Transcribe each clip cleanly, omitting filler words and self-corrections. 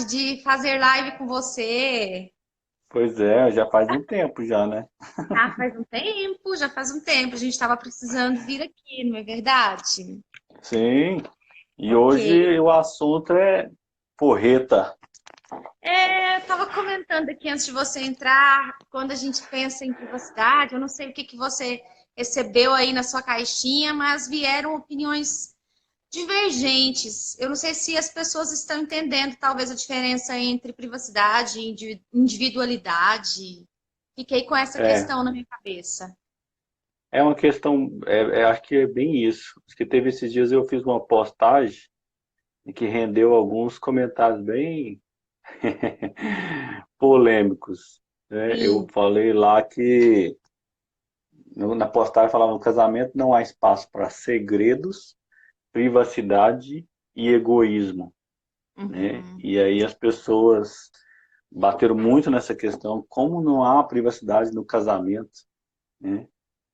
de fazer live com você. Pois é, já faz um tempo já, né? Já faz um tempo. A gente estava precisando vir aqui, não é verdade? Sim, e Ok. hoje o assunto é porreta. Eu estava comentando aqui antes de você entrar, quando a gente pensa em privacidade, eu não sei o que que você recebeu aí na sua caixinha, mas vieram opiniões divergentes. Eu não sei se as pessoas estão entendendo talvez a diferença entre privacidade e individualidade. Fiquei com essa É, questão na minha cabeça. é uma questão, acho que é bem isso. Acho que teve esses dias eu fiz uma postagem que rendeu alguns comentários bem polêmicos, né? Eu Sim. falei lá que na postagem falava no casamento não há espaço para segredos, privacidade e egoísmo, né? Uhum. E aí as pessoas bateram muito nessa questão, como não há privacidade no casamento, né?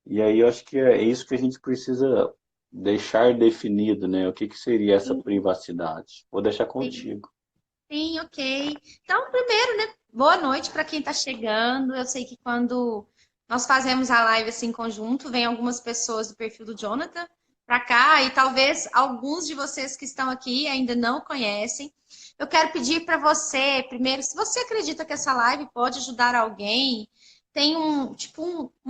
E aí eu acho que é isso que a gente precisa deixar definido, né? O que que seria essa Sim, privacidade? Vou deixar sim. contigo. Sim, ok. Então, primeiro, né? Boa noite para quem está chegando. Eu sei que quando nós fazemos a live assim em conjunto, vem algumas pessoas do perfil do Jonathan para cá e talvez alguns de vocês que estão aqui ainda não conhecem. Eu quero pedir para você, primeiro, se você acredita que essa live pode ajudar alguém, tem um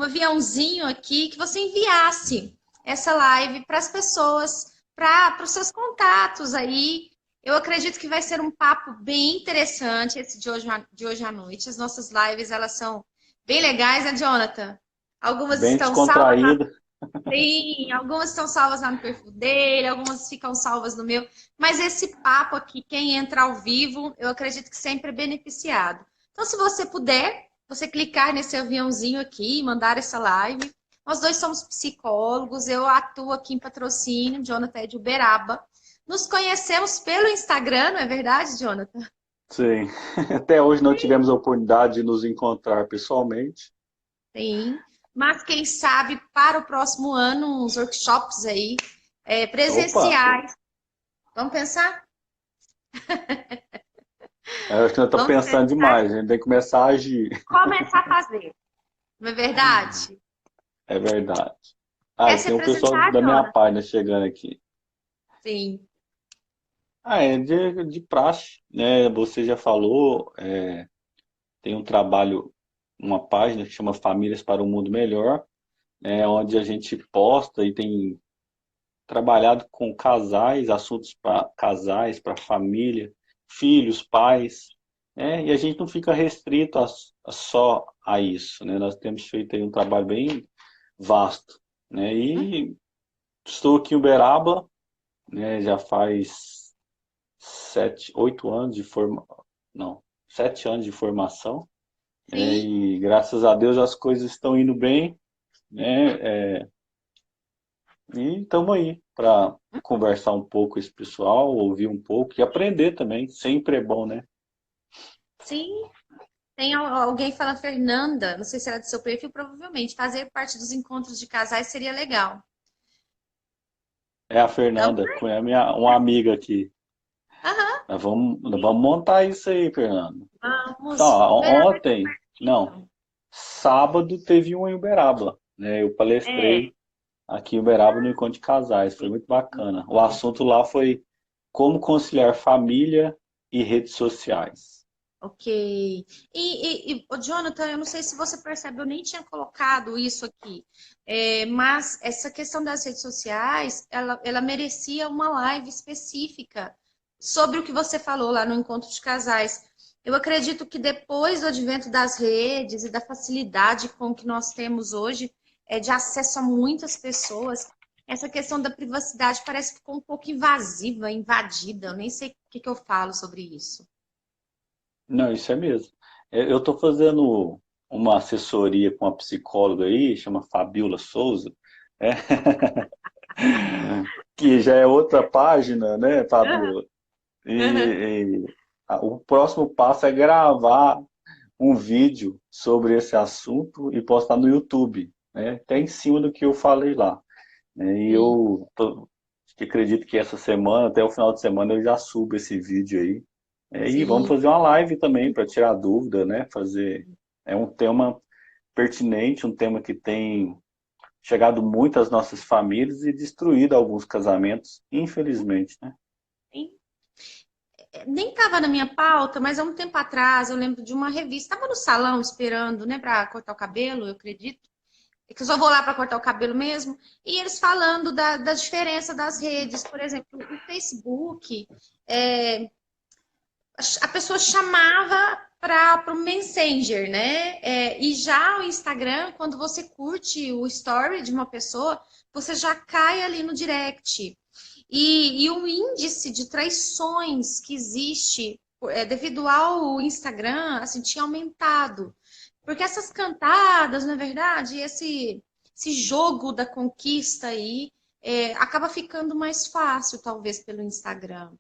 aviãozinho aqui que você enviasse essa live para as pessoas, para os seus contatos aí. Eu acredito que vai ser um papo bem interessante esse de hoje à noite. As nossas lives, elas são bem legais, né, Jonathan? Algumas Bem estão salvas lá, descontraído. sim, algumas estão salvas lá no perfil dele, algumas ficam salvas no meu. Mas esse papo aqui, quem entra ao vivo, eu acredito que sempre é beneficiado. Então, se você puder, você clicar nesse aviãozinho aqui e mandar essa live. Nós dois somos psicólogos, eu atuo aqui em patrocínio, Jonathan é de Uberaba. Nos conhecemos pelo Instagram, não é verdade, Jonathan? Sim. Até hoje não tivemos a oportunidade de nos encontrar pessoalmente. Sim. Mas quem sabe para o próximo ano, uns workshops aí, Opa, presenciais. Vamos pensar? eu acho que nós estamos Vamos pensando pensar demais, a gente tem que começar a agir. e começar a fazer. Não é verdade? É verdade. Ah, Quer e se tem um pessoal apresentar, da minha Jonathan? página chegando aqui. Sim. Ah, é de praxe, né? Você já falou, tem um trabalho, uma página que chama Famílias para um Mundo Melhor, né? Onde a gente posta e tem trabalhado com casais, assuntos para casais, para família, filhos, pais, né? E a gente não fica restrito só a isso, né? Nós temos feito aí um trabalho bem vasto, né? E estou aqui em Uberaba, né? Já faz 8 anos de não, 7 anos de formação, né? Sim. E graças a Deus as coisas estão indo bem, né? E estamos aí para conversar um pouco com esse pessoal, ouvir um pouco e aprender também. Sempre é bom, né? Sim. Tem alguém falando, Fernanda, não sei se era do seu perfil, provavelmente. Fazer parte dos encontros de casais seria legal. É a Então, Fernanda, é uma amiga aqui. aham, Nós vamos montar isso aí, Fernanda. Então, vamos. ó, Uberaba é ontem, não, pertinho. sábado teve um em Uberaba, né? Eu É. palestrei aqui em Uberaba no Encontro de Casais, foi muito bacana. O assunto lá foi como conciliar família e redes sociais. Ok. Ô, Jonathan, eu não sei se você percebe, eu nem tinha colocado isso aqui, mas essa questão das redes sociais, ela merecia uma live específica sobre o que você falou lá no Encontro de Casais. Eu acredito que depois do advento das redes e da facilidade com que nós temos hoje, de acesso a muitas pessoas, essa questão da privacidade parece que ficou um pouco invasiva, invadida. Eu nem sei o que que eu falo sobre isso. Não, isso é mesmo. Eu estou fazendo uma assessoria com uma psicóloga aí, chama Fabiola Souza, né? Que já é outra página, né, Fabiola? O próximo passo é gravar um vídeo sobre esse assunto e postar no YouTube, né? Até em cima do que eu falei lá, né? E Sim. acredito que essa semana, até o final de semana, eu já subo esse vídeo aí, E vamos Sim. fazer uma live também para tirar dúvida, né? É um tema pertinente, um tema que tem chegado muito às nossas famílias e destruído alguns casamentos, infelizmente, né? Nem estava na minha pauta, mas há um tempo atrás eu lembro de uma revista. Estava no salão esperando, né, para cortar o cabelo, eu acredito. É que eu só vou lá para cortar o cabelo mesmo. E eles falando da diferença das redes. Por exemplo, o Facebook, é, a pessoa chamava para o Messenger, né? E já o Instagram, quando você curte o story de uma pessoa, você já cai ali no direct. E o índice de traições que existe devido ao Instagram, assim, tinha aumentado. Porque essas cantadas, na verdade, esse jogo da conquista aí, acaba ficando mais fácil, talvez, pelo Instagram.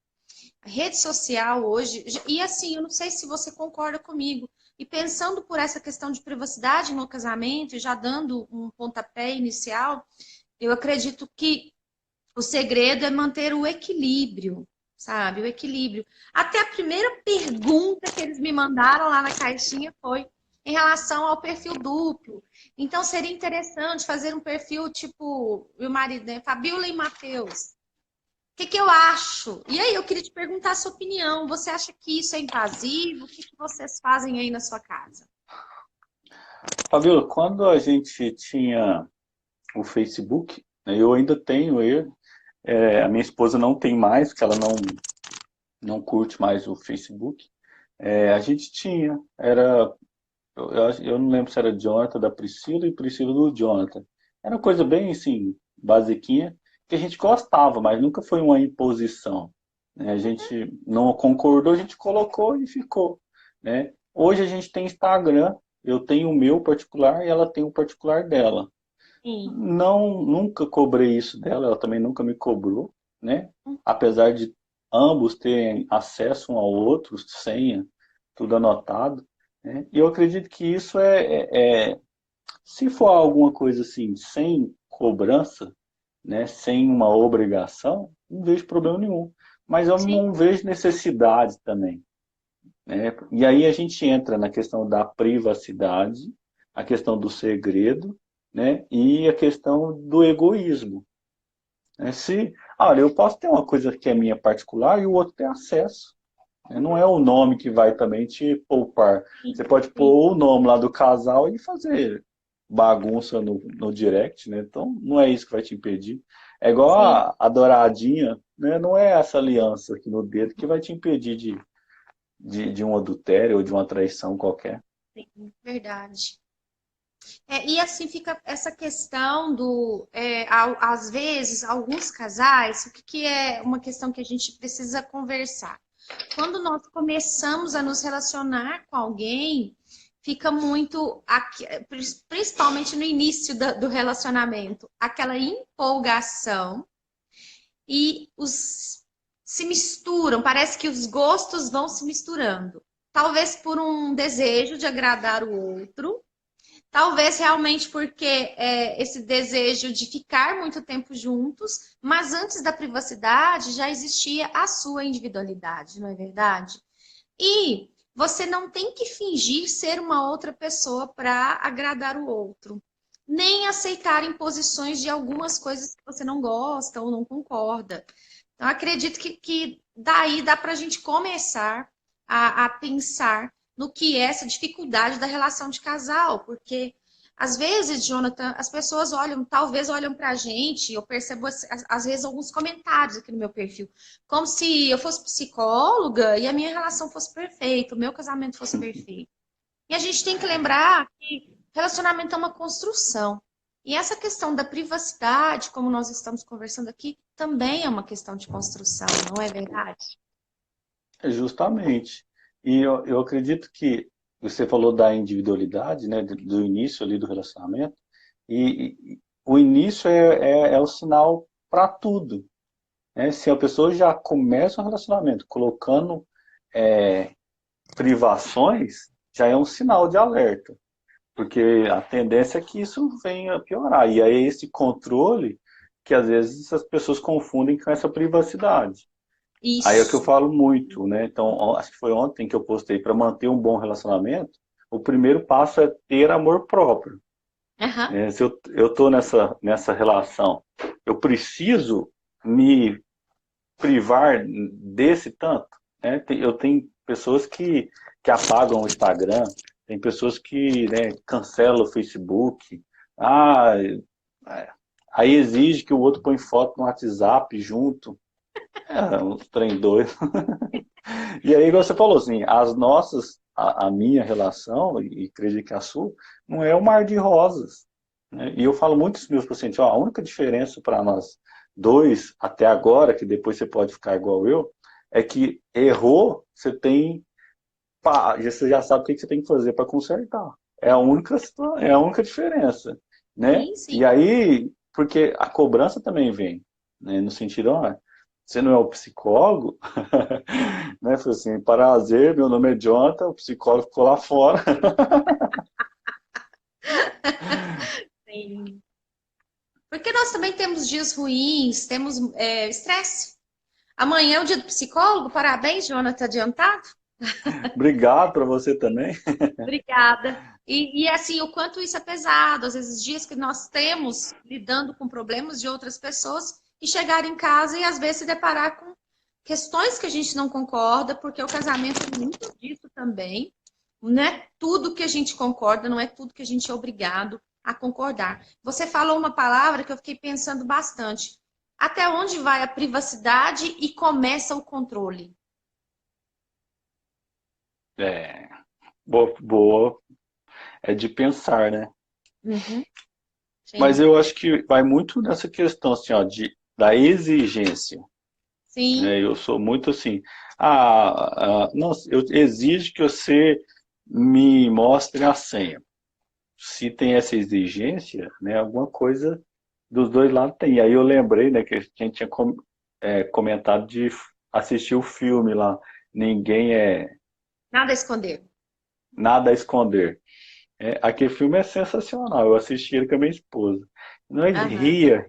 A rede social hoje, e assim, eu não sei se você concorda comigo, e pensando por essa questão de privacidade no casamento, e já dando um pontapé inicial, eu acredito que o segredo é manter o equilíbrio, sabe? O equilíbrio. Até a primeira pergunta que eles me mandaram lá na caixinha foi em relação ao perfil duplo. Então, seria interessante fazer um perfil tipo, meu marido, né? Fabiola e Matheus. O que eu acho? E aí, eu queria te perguntar a sua opinião. Você acha que isso é invasivo? O que vocês fazem aí na sua casa? Fabiola, quando a gente tinha o Facebook, né, eu ainda tenho ele, a minha esposa não tem mais, porque ela não curte mais o Facebook. A gente tinha, eu não lembro se era Jonathan da Priscila e Priscila do Jonathan. Era coisa bem assim, basiquinha, que a gente gostava, mas nunca foi uma imposição, né? A gente não concordou, a gente colocou e ficou, né? Hoje a gente tem Instagram, eu tenho o meu particular e ela tem o particular dela. Sim. Não, nunca cobrei isso dela, ela também nunca me cobrou, né? Apesar de ambos terem acesso um ao outro, senha, tudo anotado, né? E eu acredito que isso se for alguma coisa assim, sem cobrança, né? Sem uma obrigação, não vejo problema nenhum. Mas eu Sim. não vejo necessidade também, né? E aí a gente entra na questão da privacidade, a questão do segredo, né? E a questão do egoísmo, né? Olha, eu posso ter uma coisa que é minha particular e o outro tem acesso, né? Não é o nome que vai também te poupar. Sim. Você pode Sim. pôr o nome lá do casal e fazer bagunça no direct, né? Então não é isso que vai te impedir. É igual Sim. a douradinha, né? Não é essa aliança aqui no dedo que vai te impedir de um adultério ou de uma traição qualquer. Sim. Verdade. E assim fica essa questão às vezes, alguns casais, o que é uma questão que a gente precisa conversar? Quando nós começamos a nos relacionar com alguém, fica muito, principalmente no início do relacionamento, aquela empolgação e se misturam, parece que os gostos vão se misturando. Talvez por um desejo de agradar o outro, talvez realmente porque esse desejo de ficar muito tempo juntos, mas antes da privacidade já existia a sua individualidade, não é verdade? E você não tem que fingir ser uma outra pessoa para agradar o outro, nem aceitar imposições de algumas coisas que você não gosta ou não concorda. Então, acredito que daí dá para a gente começar a pensar no que é essa dificuldade da relação de casal, porque às vezes, Jonathan, as pessoas olham, talvez olham pra gente, eu percebo às vezes alguns comentários aqui no meu perfil, como se eu fosse psicóloga e a minha relação fosse perfeita, o meu casamento fosse perfeito. E a gente tem que lembrar que relacionamento é uma construção. E essa questão da privacidade, como nós estamos conversando aqui, também é uma questão de construção, não é verdade? Justamente. E eu acredito que você falou da individualidade, né, do início ali do relacionamento, e o início é o sinal para tudo, né? Se a pessoa já começa um relacionamento colocando é, privações, já é um sinal de alerta, porque a tendência é que isso venha a piorar. E aí esse controle que às vezes as pessoas confundem com essa privacidade. Aí é o que eu Isso. falo muito, né? Então, acho que foi ontem que eu postei, para manter um bom relacionamento, o primeiro passo é ter amor próprio. Aham. Né? Se eu tô nessa relação, eu preciso me privar desse tanto, né? Eu tenho pessoas que apagam o Instagram, tem pessoas que, né, cancelam o Facebook, ah, é, aí exige que o outro põe foto no WhatsApp junto, um trem doido. E aí, igual você falou assim, as nossas, a minha relação, e acredito que a sua, não é um mar de rosas. Né? E eu falo muito para os meus pacientes, ó, a única diferença para nós dois, até agora, que depois você pode ficar igual eu, é que errou, você tem, pá, você já sabe o que você tem que fazer para consertar. É a única diferença, né? Sim, E sim. aí, porque a cobrança também vem, né? No sentido, ó, você não é o psicólogo, né? Falei assim, prazer, meu nome é Jonathan, o psicólogo ficou lá fora. Sim. Porque nós também temos dias ruins, temos estresse. Amanhã é o dia do psicólogo. Parabéns, Jonathan, adiantado. Obrigado para você também. Obrigada. E assim, o quanto isso é pesado, às vezes dias que nós temos lidando com problemas de outras pessoas e chegar em casa e às vezes se deparar com questões que a gente não concorda, porque o casamento é muito disso também. Não é tudo que a gente concorda, não é tudo que a gente é obrigado a concordar. Você falou uma palavra que eu fiquei pensando bastante. Até onde vai a privacidade e começa o controle? É, boa, boa, é de pensar, né? Uhum, Mas sim, eu acho que vai muito nessa questão, assim, ó, da exigência, sim. né? Eu sou muito assim, não, eu exijo que você me mostre a senha. Se tem essa exigência, né, alguma coisa dos dois lados tem. Aí eu lembrei, né, que a gente tinha comentado de assistir o filme lá, Ninguém é Nada a esconder. Nada a Esconder. Aquele filme é sensacional. Eu assisti ele com a minha esposa. Nós Aham. ria.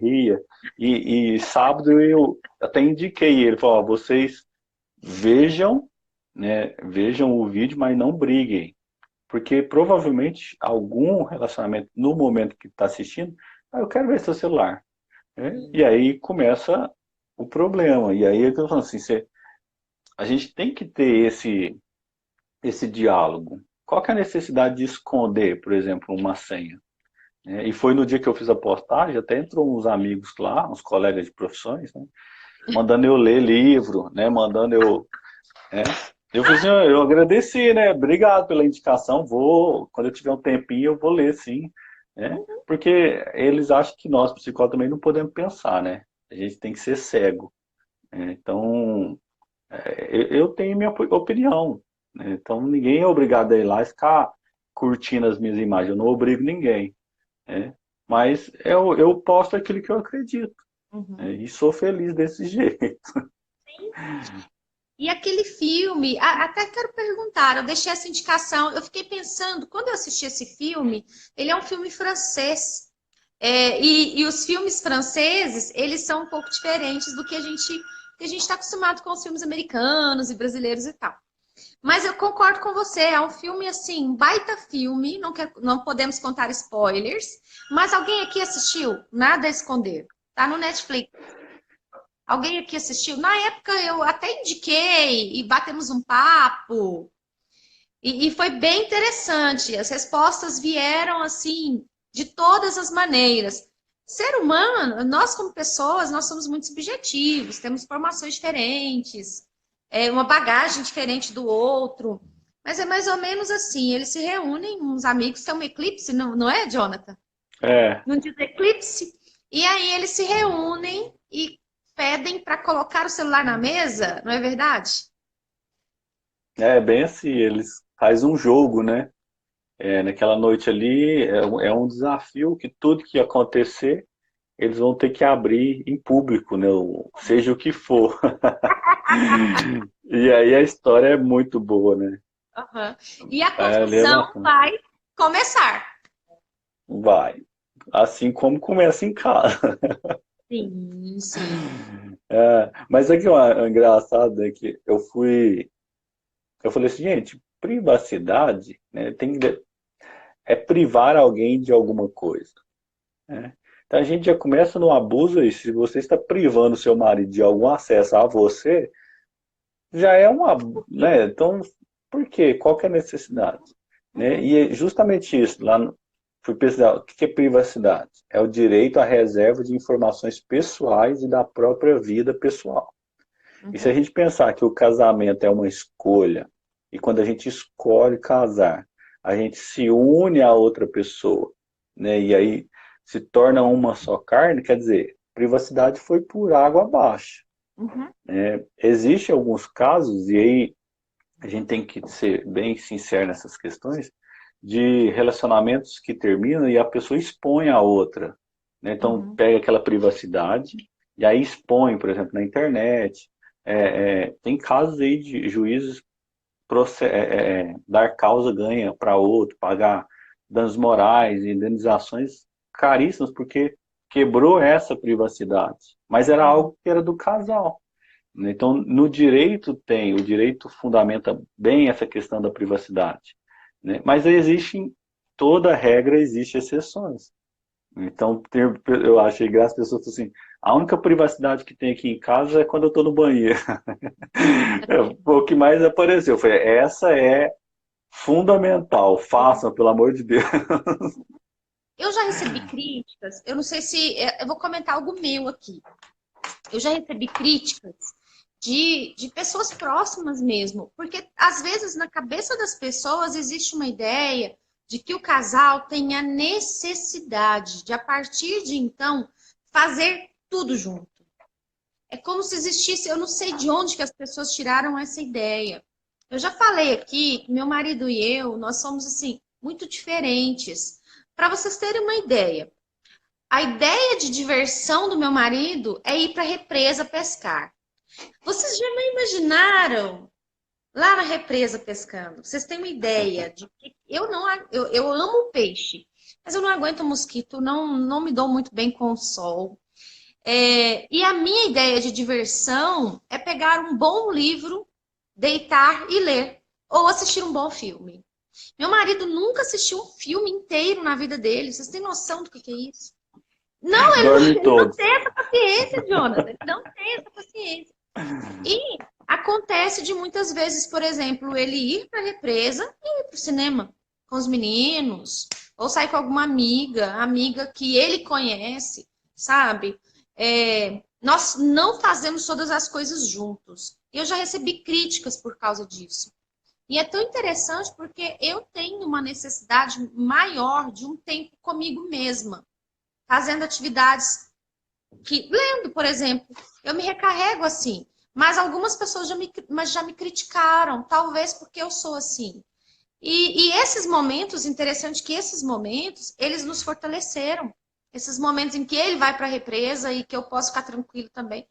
E sábado eu até indiquei ele, falou, ó, vocês vejam, né, vejam o vídeo, mas não briguem. Porque provavelmente algum relacionamento, no momento que está assistindo, eu quero ver seu celular. Né? E aí começa o problema. E aí é que eu falo assim, a gente tem que ter esse diálogo. Qual que é a necessidade de esconder, por exemplo, uma senha? E foi no dia que eu fiz a postagem, até entrou uns amigos lá, uns colegas de profissões, né, mandando eu ler livro, né, mandando eu. Né, eu falei assim, eu agradeci, né? Obrigado pela indicação. Quando eu tiver um tempinho, eu vou ler, sim. Né? Porque eles acham que nós, psicólogos, também não podemos pensar, né? A gente tem que ser cego. Né? Então, eu tenho minha opinião. Né? Então, ninguém é obrigado a ir lá e ficar curtindo as minhas imagens. Eu não obrigo ninguém. Né? Mas eu posto aquilo que eu acredito. Né? Uhum. E sou feliz desse jeito. E aquele filme, até quero perguntar, eu deixei essa indicação, eu fiquei pensando, quando eu assisti esse filme, ele é um filme francês. E os filmes franceses, eles são um pouco diferentes do que a gente está acostumado com os filmes americanos e brasileiros e tal. Mas eu concordo com você, é um filme assim, um baita filme, não podemos contar spoilers, mas alguém aqui assistiu? Nada a esconder. Tá no Netflix. Alguém aqui assistiu? Na época eu até indiquei e batemos um papo. E foi bem interessante. As respostas vieram assim, de todas as maneiras. Ser humano, nós como pessoas, nós somos muito subjetivos, temos formações diferentes, uma bagagem diferente do outro. Mas é mais ou menos assim, eles se reúnem, uns amigos, tem um eclipse, não é, Jonathan? É, No dia do eclipse, e aí eles se reúnem e pedem para colocar o celular na mesa, não é verdade? é bem assim, eles fazem um jogo, né? Naquela noite ali é um desafio que tudo que acontecer, eles vão ter que abrir em público, né? Seja o que for. E aí a história é muito boa, né? Uhum. E a Ali é confusão bacana. vai começar. Vai. Assim como começa em casa. Sim, sim. Mas aqui o engraçado é que eu falei assim, gente, privacidade, né, é privar alguém de alguma coisa, né? Então a gente já começa no abuso aí, se você está privando seu marido de algum acesso a você, já é uma, né? Então, por quê? Qual que é a necessidade? Né? Uhum, E é justamente isso, fui pesquisar, o que é privacidade? É o direito à reserva de informações pessoais e da própria vida pessoal. E se a uhum, gente pensar que o casamento é uma escolha, e quando a gente escolhe casar, a gente se une a outra pessoa, né? E aí se torna uma só carne, quer dizer, privacidade foi por água abaixo. uhum, Existem alguns casos, e aí a gente tem que ser bem sincero nessas questões, de relacionamentos que terminam e a pessoa expõe a outra, né? Então uhum, pega aquela privacidade e aí expõe, por exemplo, na internet. Tem casos aí de juízes dar causa ganha para outro, pagar danos morais, indenizações caríssimas porque quebrou essa privacidade. Mas era uhum. algo que era do casal. Então, no direito o direito fundamenta bem essa questão da privacidade, né? Mas existe, toda regra existe exceções. Então, eu achei graça as pessoas falam assim, a única privacidade que tem aqui em casa é quando eu estou no banheiro. Foi o que mais apareceu. Foi, essa é fundamental, façam, pelo amor de Deus. Eu já recebi críticas, eu não sei se. Eu vou comentar algo meu aqui. Eu já recebi críticas de pessoas próximas mesmo, porque às vezes na cabeça das pessoas existe uma ideia de que o casal tem a necessidade de, a partir de então, fazer tudo junto. É como se existisse, eu não sei de onde que as pessoas tiraram essa ideia. Eu já falei aqui que meu marido e eu, nós somos assim, muito diferentes. Para vocês terem uma ideia, a ideia de diversão do meu marido é ir para a represa pescar. Vocês já não imaginaram lá na represa pescando? Vocês têm uma ideia de que eu não, eu amo peixe, mas eu não aguento mosquito, não me dou muito bem com o sol. E a minha ideia de diversão é pegar um bom livro, deitar e ler, ou assistir um bom filme. Meu marido nunca assistiu um filme inteiro na vida dele. Vocês têm noção do que é isso? Não, Dorme ele não todos. tem essa paciência, Jonathan. Ele não tem essa paciência. E acontece de muitas vezes, por exemplo, ele ir para a represa e ir para o cinema com os meninos, ou sair com alguma amiga que ele conhece, sabe? Nós não fazemos todas as coisas juntos. Eu já recebi críticas por causa disso. E é tão interessante porque eu tenho uma necessidade maior de um tempo comigo mesma, fazendo atividades lendo, por exemplo, eu me recarrego assim. Mas algumas pessoas já me criticaram, talvez porque eu sou assim. E esses momentos, interessante que esses momentos, eles nos fortaleceram. Esses momentos em que ele vai para a represa e que eu posso ficar tranquilo também,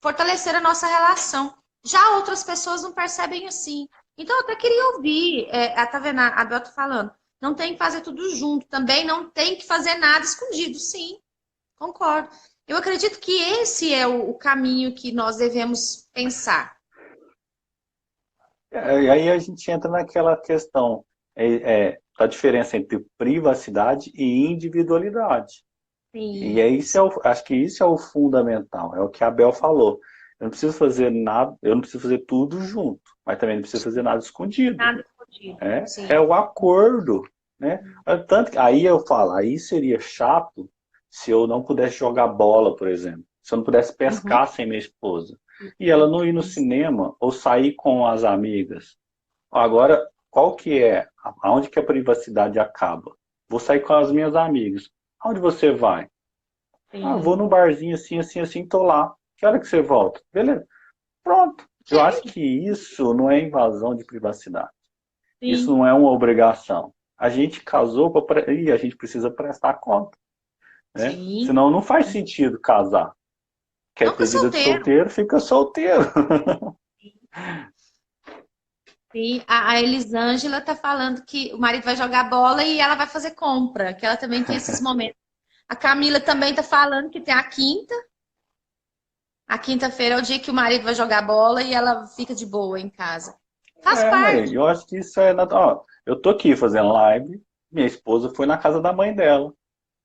fortaleceram a nossa relação. Já outras pessoas não percebem assim. Então, eu até queria ouvir, tá vendo a Bel tá falando, não tem que fazer tudo junto, também não tem que fazer nada escondido, sim. Concordo. Eu acredito que esse é o caminho que nós devemos pensar. E aí a gente entra naquela questão da diferença entre privacidade e individualidade. E Sim, é isso acho que isso é o fundamental, é o que a Bel falou. Eu não preciso fazer nada, eu não preciso fazer tudo junto, mas também não preciso fazer nada escondido. nada escondido. É Sim. o acordo, né? Tanto que aí eu falo, aí seria chato se eu não pudesse jogar bola, por exemplo, se eu não pudesse Uhum. pescar sem minha esposa, e ela não ir no cinema ou sair com as amigas. Agora, qual que é? Aonde que a privacidade acaba? Vou sair com as minhas amigas. Aonde você vai? Ah, vou Sim. num barzinho assim, assim, assim, tô lá. Que hora que você volta? Beleza. Pronto. Eu acho que isso não é invasão de privacidade. Isso Sim. não é uma obrigação. A gente casou e a gente precisa prestar conta, né? Sim. Senão não faz sentido casar. Não Quer fica ter vida de solteiro. solteiro, fica solteiro. Sim. A Elisângela tá falando que o marido vai jogar bola e ela vai fazer compra, que ela também tem esses momentos. A Camila também tá falando que tem a quinta. A quinta-feira é o dia que o marido vai jogar bola e ela fica de boa em casa. Faz Mas parte. eu acho que isso é natural. Ó, eu tô aqui fazendo live, minha esposa foi na casa da mãe dela,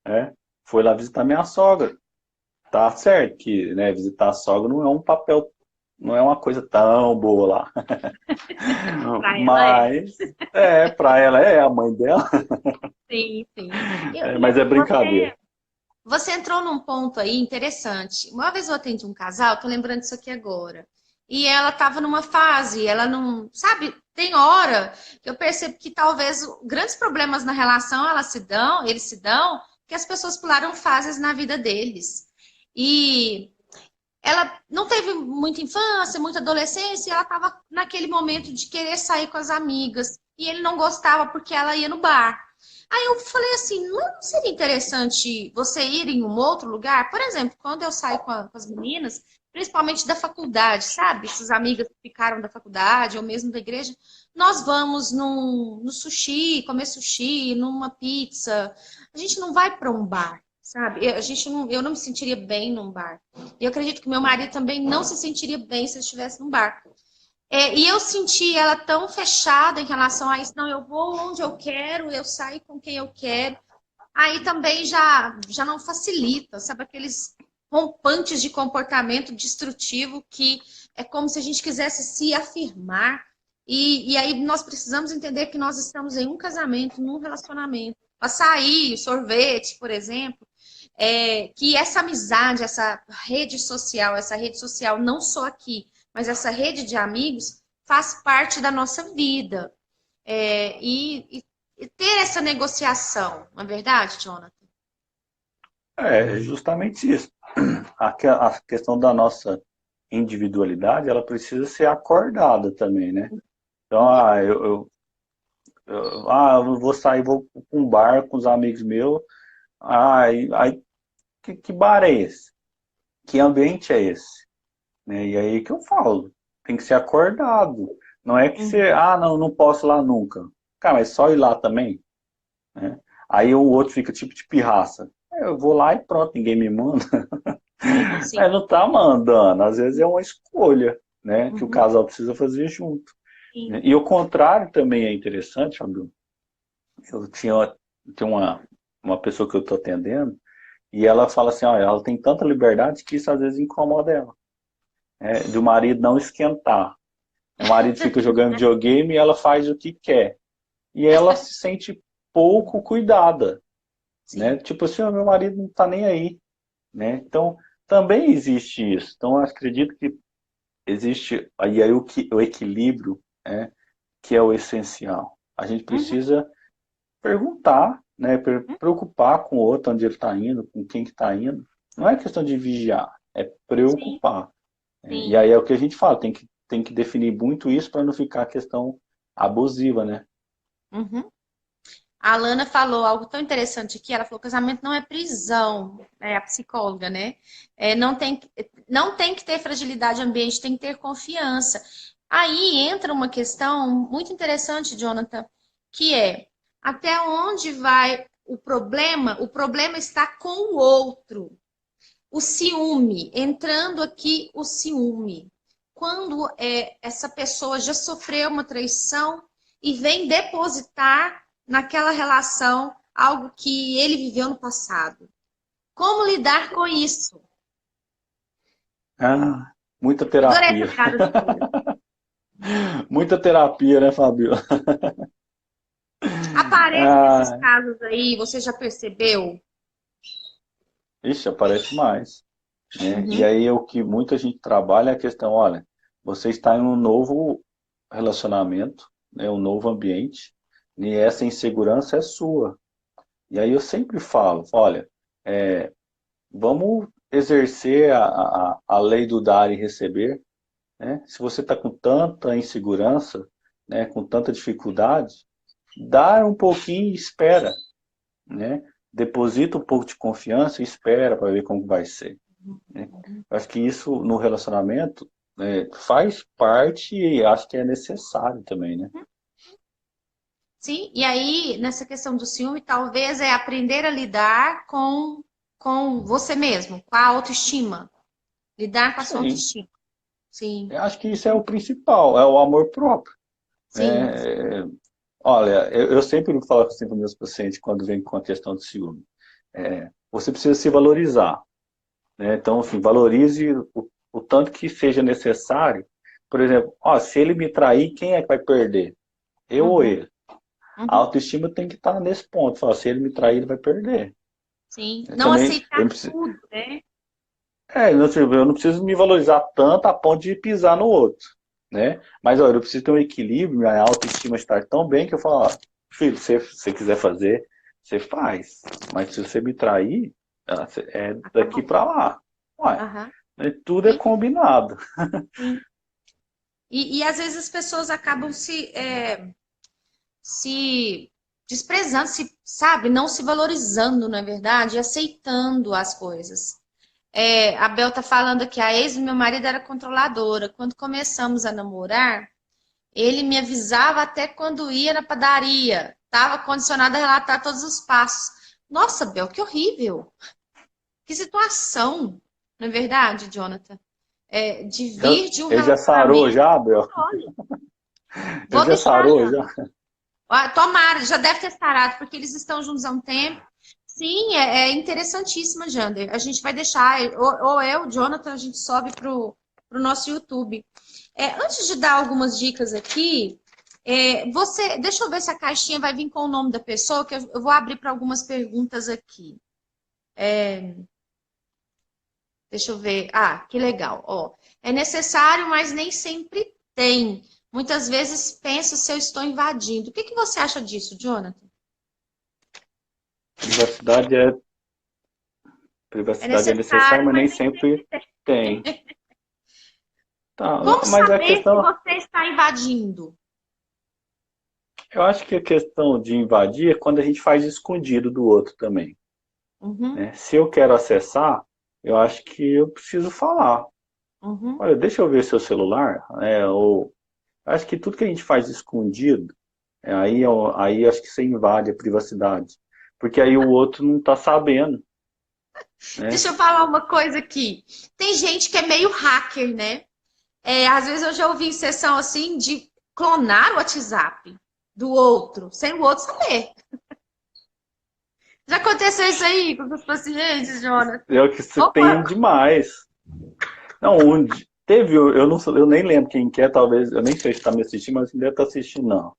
né? Foi lá visitar minha sogra. Tá certo que, né, visitar a sogra não é um papel, não é uma coisa tão boa lá. Pra ela é. Mas, pra ela é a mãe dela, Sim, sim. mas é brincadeira. Você entrou num ponto aí interessante. Uma vez eu atendi um casal, tô lembrando disso aqui agora. E ela estava numa fase, ela não, sabe, tem hora que eu percebo que talvez grandes problemas na relação eles se dão, que as pessoas pularam fases na vida deles. E ela não teve muita infância, muita adolescência, e ela estava naquele momento de querer sair com as amigas. E ele não gostava porque ela ia no bar. Aí eu falei assim, não seria interessante você ir em um outro lugar? Por exemplo, quando eu saio com as meninas, principalmente da faculdade, sabe? Essas amigas que ficaram da faculdade ou mesmo da igreja, nós vamos no sushi, comer sushi, numa pizza. A gente não vai para um bar, sabe? Eu não me sentiria bem num bar. E eu acredito que meu marido também não se sentiria bem se eu estivesse num bar. E eu senti ela tão fechada em relação a isso. Não, eu vou onde eu quero, eu saio com quem eu quero. Aí também já não facilita, sabe? Aqueles rompantes de comportamento destrutivo que é como se a gente quisesse se afirmar. E aí nós precisamos entender que nós estamos em um casamento, num relacionamento. Açaí, sorvete, por exemplo, que essa amizade, essa rede social, não só aqui, mas essa rede de amigos, faz parte da nossa vida. E ter essa negociação, não é verdade, Jonathan? É justamente isso. A questão da nossa individualidade, ela precisa ser acordada também, né? Então, eu vou sair, vou para um bar com os amigos meus. Que bar é esse? Que ambiente é esse? Né? E aí que eu falo, tem que ser acordado. Não é que você, Uhum. não, não posso ir lá nunca. Cara, mas só ir lá também, né? Aí o outro fica tipo de pirraça. Eu vou lá e pronto, ninguém me manda. Sim. Mas não tá mandando, às vezes é uma escolha, né, que o Uhum. casal precisa fazer junto. Né? Sim. E o contrário também é interessante, Fabio. Eu tinha uma pessoa que eu estou atendendo e ela fala assim, olha, ela tem tanta liberdade que isso às vezes incomoda ela, né, de o marido não esquentar. O marido fica jogando videogame e ela faz o que quer. E ela se sente pouco cuidada, né? Sim. Tipo assim, meu marido não está nem aí, né? Então, também existe isso. Então, eu acredito que existe aí o equilíbrio, né, que é o essencial. A gente Uhum. precisa perguntar, né, preocupar com o outro, onde ele está indo, com quem que está indo. Não é questão de vigiar, é Sim, preocupar. Né? E sim. aí é o que a gente fala, tem que definir muito isso para não ficar questão abusiva, né? Uhum. A Alana falou algo tão interessante aqui. Ela falou: casamento não é prisão, é a psicóloga, né? Não tem que ter fragilidade ambiente, tem que ter confiança. Aí entra uma questão muito interessante, Jonathan, que é até onde vai o problema? O problema está com o outro. O ciúme, entrando aqui o ciúme. Quando essa pessoa já sofreu uma traição e vem depositar naquela relação algo que ele viveu no passado. Como lidar com isso? Ah, muita Adorei essa terapia. virada de folha. Muita terapia, né, Fabio? Aparecem esses Ah, casos aí, você já percebeu? ixi, aparece mais. Né? E Uhum. aí o que muita gente trabalha é a questão, olha, você está em um novo relacionamento, né, um novo ambiente, e essa insegurança é sua. E aí eu sempre falo, olha, vamos exercer a lei do dar e receber, né? Se você está com tanta insegurança, né, com tanta dificuldade, dá um pouquinho e espera, né? Deposita um pouco de confiança e espera para ver como vai ser. Né? Eu acho que isso no relacionamento, né, faz parte e acho que é necessário também, né? Sim, e aí, nessa questão do ciúme, talvez é aprender a lidar com você mesmo, com a autoestima. Lidar com a sua Sim, autoestima. Sim, eu acho que isso é o principal, é o amor próprio. sim. É, olha, eu sempre falo assim para os meus pacientes quando vem com a questão de ciúme. Você precisa se valorizar, né? Então, assim, valorize o tanto que seja necessário. Por exemplo, ó, se ele me trair, quem é que vai perder? Eu ou Uhum, ele? A uhum, autoestima tem que estar nesse ponto. Falar, se ele me trair, ele vai perder. sim. Eu Não também, eu aceitar não preciso, tudo, né? eu não preciso me valorizar tanto a ponto de pisar no outro, né? Mas, olha, eu preciso ter um equilíbrio, minha autoestima estar tão bem que eu falo, ó, filho, se você quiser fazer, você faz. Mas se você me trair, é daqui Acabou. para lá. Ué, Aham. tudo é Sim, combinado. sim. E às vezes as pessoas acabam se desprezando, se, sabe, não se valorizando, na verdade, e aceitando as coisas. A Bel tá falando que a ex do meu marido era controladora. Quando começamos a namorar, ele me avisava até quando ia na padaria. Estava condicionado a relatar todos os passos. Nossa, Bel, que horrível. Que situação, não é verdade, Jonathan? De vir de um Ele já sarou relacionamento. já, Bel? Olha, Ele vou já deixar sarou já. já? Ah, tomara, já deve ter sarado, porque eles estão juntos há um tempo. Sim, é interessantíssima, Jander. A gente vai deixar, ou eu, Jonathan, a gente sobe pro nosso YouTube. Antes de dar algumas dicas aqui, deixa eu ver se a caixinha vai vir com o nome da pessoa, que eu vou abrir para algumas perguntas aqui. Deixa eu ver. Ah, que legal. Ó, é necessário, mas nem sempre tem. Muitas vezes penso se eu estou invadindo. O que que você acha disso, Jonathan? Privacidade É privacidade é necessária, necessário, mas nem mas nem sempre sempre tem. tem. Tá, Como mas a saber se questão, você está invadindo? eu acho que a questão de invadir é quando a gente faz escondido do outro também, Uhum, né? Se eu quero acessar, eu acho que eu preciso falar. uhum, Olha, deixa eu ver seu celular, ou acho que tudo que a gente faz escondido, aí acho que você invade a privacidade, porque aí o outro não está sabendo, né? Deixa eu falar uma coisa aqui. Tem gente que é meio hacker, né? Às vezes eu já ouvi em sessão assim de clonar o WhatsApp do outro, sem o outro saber. Já aconteceu isso aí com os pacientes, Jonas? É o que você tem Opa! demais. Não, teve, eu não, eu nem lembro quem que é, talvez, eu nem sei se está me assistindo, mas não deve estar assistindo, não.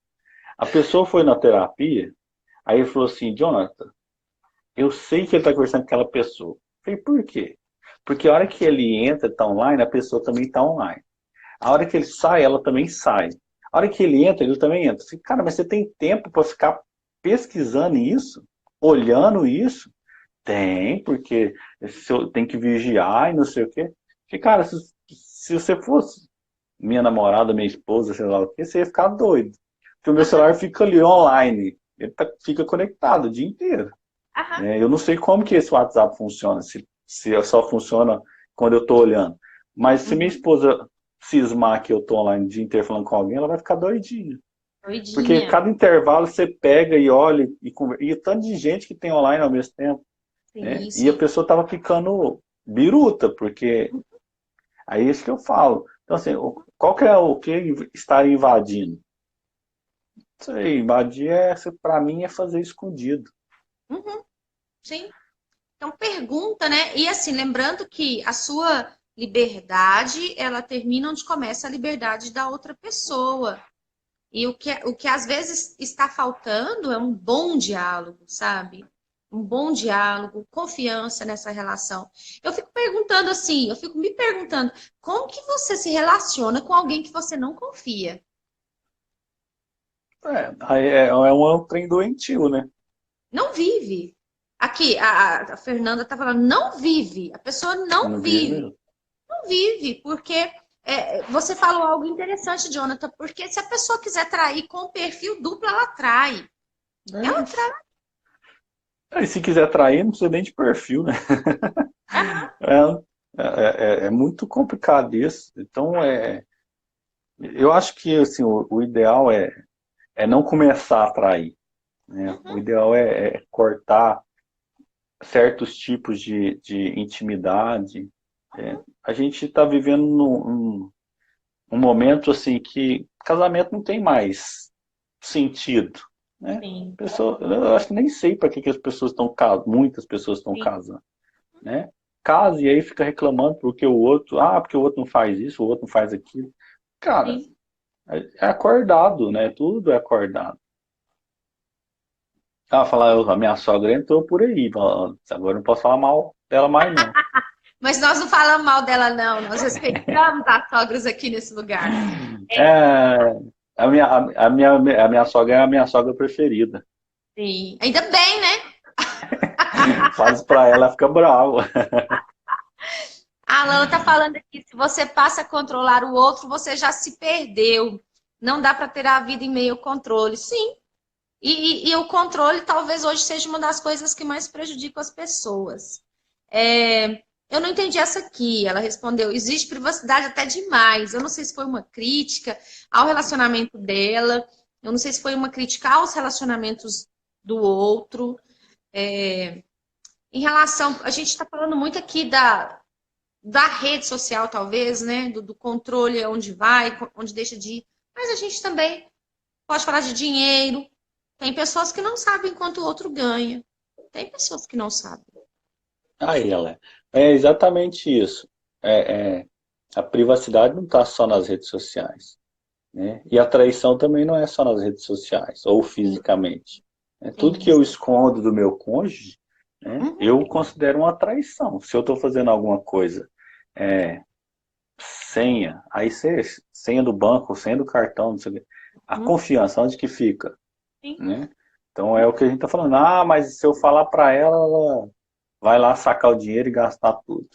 A pessoa foi na terapia, aí ele falou assim, Jonathan, eu sei que ele está conversando com aquela pessoa. Eu falei, por quê? Porque a hora que ele entra, está online, a pessoa também está online. A hora que ele sai, ela também sai. A hora que ele entra, ele também entra. Eu falei, cara, mas você tem tempo para ficar pesquisando isso? Olhando isso? Tem, porque tem que vigiar e não sei o quê. Falei, cara, se você fosse minha namorada, minha esposa, sei lá o quê, você ia ficar doido. Porque o meu Aham, celular fica ali online. Ele fica conectado o dia inteiro. aham, Né? Eu não sei como que esse WhatsApp funciona, se só funciona quando eu estou olhando. Mas se minha uhum. esposa cismar que eu estou online o dia inteiro falando com alguém, ela vai ficar doidinha. Porque Doidinha. cada intervalo você pega e olha e conversa. E o tanto de gente que tem online ao mesmo tempo. Né? Sim, E a sim. pessoa estava ficando biruta, porque aí é isso que eu falo. Então, assim, qual que é o que estar invadindo? Isso aí, invadir para mim, é fazer escondido. Uhum, sim. Então pergunta, né? E assim, lembrando que a sua liberdade, ela termina onde começa a liberdade da outra pessoa. E o que às vezes está faltando é um bom diálogo, sabe? Um bom diálogo, confiança nessa relação. Eu fico perguntando assim, eu fico me perguntando, como que você se relaciona com alguém que você não confia? Aí é um trem doentio, né? Não vive. Aqui, a Fernanda tá falando, não vive. A pessoa não Não vive vive. mesmo. Não vive, porque você falou algo interessante, Jonathan, porque se a pessoa quiser trair com perfil duplo, ela trai. Ela É. trai. E se quiser trair, não precisa nem de perfil, né? É muito complicado isso. Então, eu acho que assim, o ideal é não começar a trair. Né? O ideal é cortar certos tipos de intimidade, A gente está vivendo um momento assim que casamento não tem mais sentido, né? Sim, Eu acho que nem sei para que as pessoas estão casando, muitas pessoas estão sim, casando, né? Casa e aí fica reclamando porque o outro, porque o outro não faz isso, o outro não faz aquilo. Cara, sim. é acordado, né? Tudo é acordado. Falar, a minha sogra entrou por aí, agora eu não posso falar mal dela mais não. Mas nós não falamos mal dela, não. Nós respeitamos as sogras aqui nesse lugar. É, É, a minha sogra é a minha sogra preferida. sim. Ainda bem, né? Faz pra ela, ela fica brava. A Alana tá falando aqui, se você passa a controlar o outro, você já se perdeu. Não dá para ter a vida em meio ao controle. Sim. E o controle talvez hoje seja uma das coisas que mais prejudicam as pessoas. Eu não entendi essa aqui. Ela respondeu: existe privacidade até demais. Eu não sei se foi uma crítica ao relacionamento dela. Eu não sei se foi uma crítica aos relacionamentos do outro. Em relação, a gente está falando muito aqui da rede social, talvez, né? Do controle, onde vai, onde deixa de ir. Mas a gente também pode falar de dinheiro. Tem pessoas que não sabem quanto o outro ganha. Tem pessoas que não sabem. Aí, ela é exatamente isso. A privacidade não está só nas redes sociais, né? E a traição também não é só nas redes sociais ou Sim, fisicamente. Né? Tudo que sim. eu escondo do meu cônjuge, né, Uhum, eu considero uma traição. Se eu estou fazendo alguma coisa, é, senha, aí você, senha do banco, senha do cartão, não sei o quê. A uhum, confiança, onde que fica, sim. né? Então é o que a gente está falando. Mas se eu falar para ela, ela vai lá sacar o dinheiro e gastar tudo.